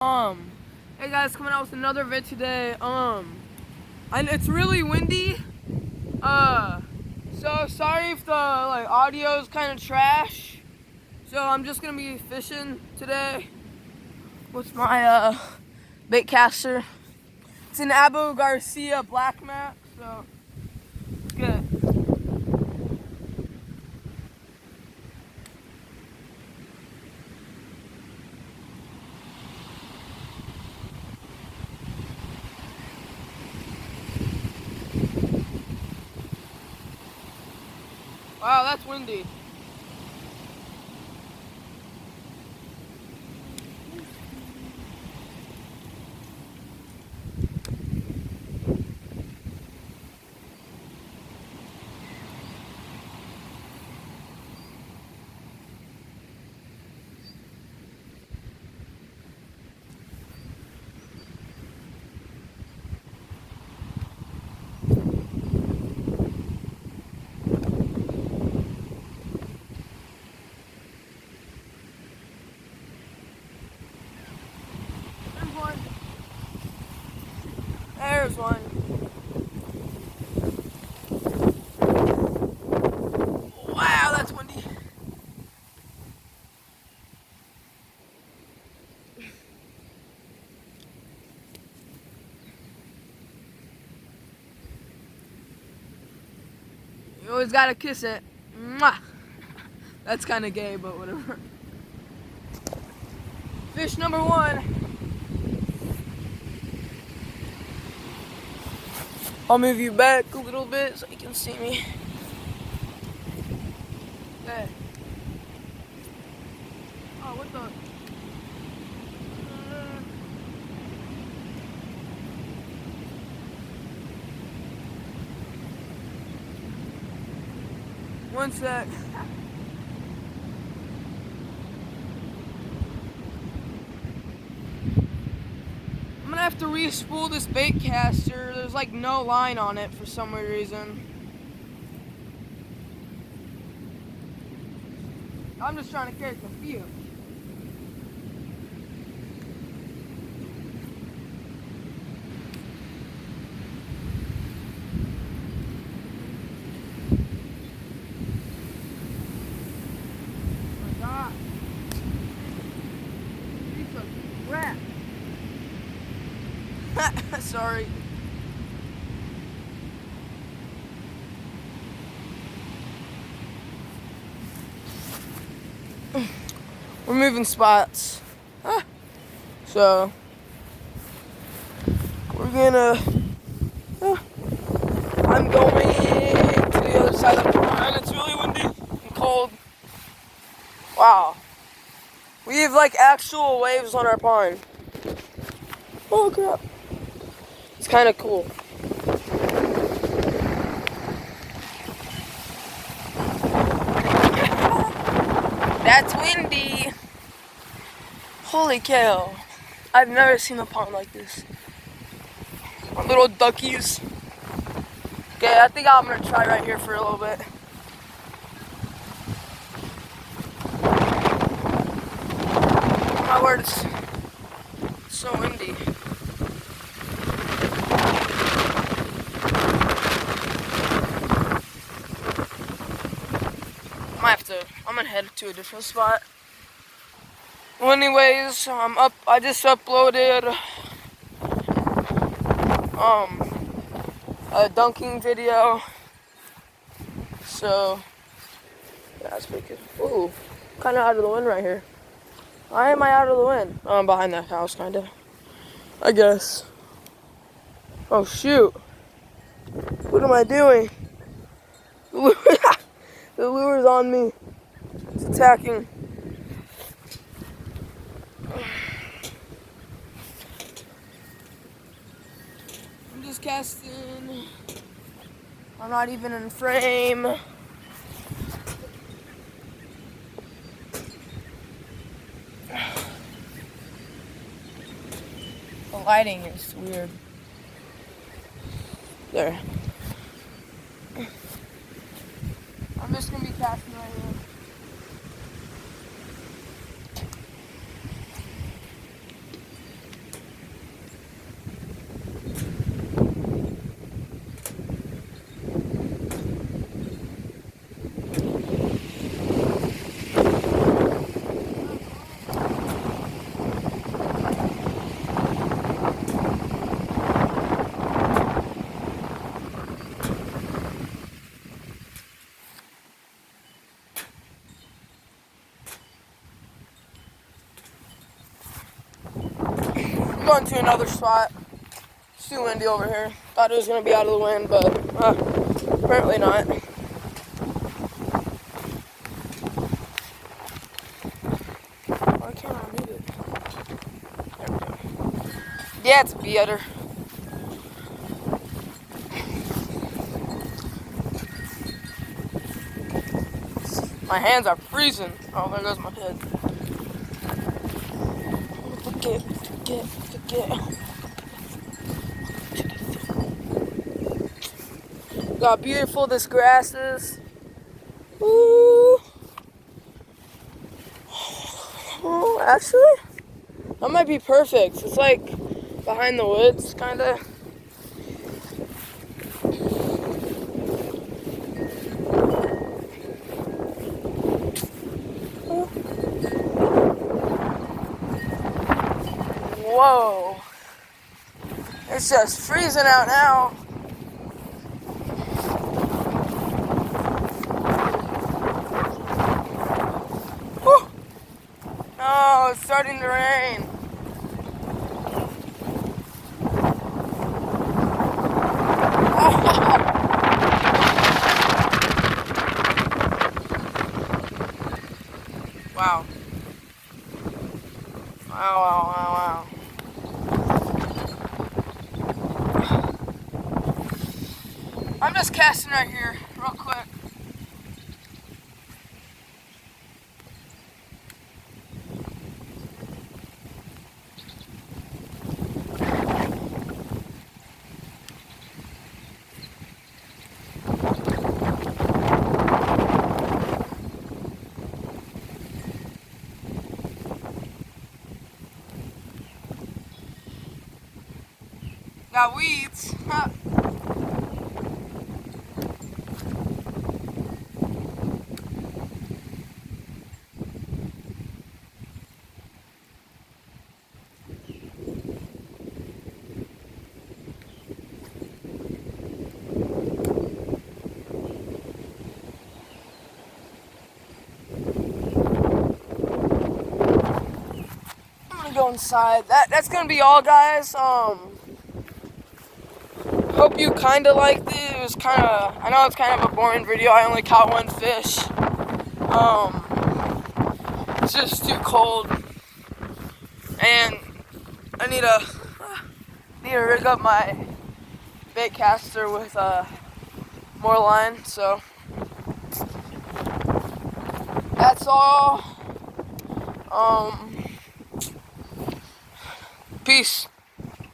Hey guys, coming out with another vid today. And it's really windy. So sorry if the audio is kind of trash. So I'm just gonna be fishing today with my bait caster. It's an Abu Garcia black mat, so it's good. Wow, that's windy. There's one. There's one. Wow, that's windy. You always gotta kiss it. Mwah. That's kind of gay, but whatever. Fish number one. I'll move you back a little bit so you can see me. Okay. Oh, what the? One sec. I'm gonna have to re-spool this bait caster. There's like no line on it for some weird reason. I'm just trying to catch a few. Oh my God. Piece of crap. Sorry. We're moving spots. So we're gonna I'm going to the other side of the pond. It's really windy and cold. Wow. We have like actual waves on our pond. Oh crap. It's kind of cool. That's windy. Holy cow. I've never seen a pond like this. Little duckies. Okay, I think I'm gonna try right here for a little bit. Oh my word, it's so windy. I'm gonna head to a different spot. Well, anyways, I just uploaded a dunking video. So yeah, that's pretty good. Ooh, kind of out of the wind right here. Why am I out of the wind? Oh, I'm behind that house, kind of. I guess. Oh shoot! What am I doing? The lure's on me. It's attacking. I'm just casting. I'm not even in frame. The lighting is weird. There. I'm just gonna be casting right here. going to another spot. It's too windy over here. Thought it was going to be out of the wind, but apparently not. Why can't I read it? There we go. Yeah, it's a beater. My hands are freezing. Oh, there goes my head. Forget. Look how beautiful this grass is. Ooh. Oh, actually, that might be perfect. It's like behind the woods, kind of. Whoa. It's just freezing out now. Whew. Oh, it's starting to rain. Wow. Wow. I'm just casting right here, real quick. Got weeds. Go inside. That's gonna be all, guys. Hope you kind of liked it. It was I know it's kind of a boring video. I only caught one fish. It's just too cold, and I need to rig up my bait caster with more line. So that's all. Peace.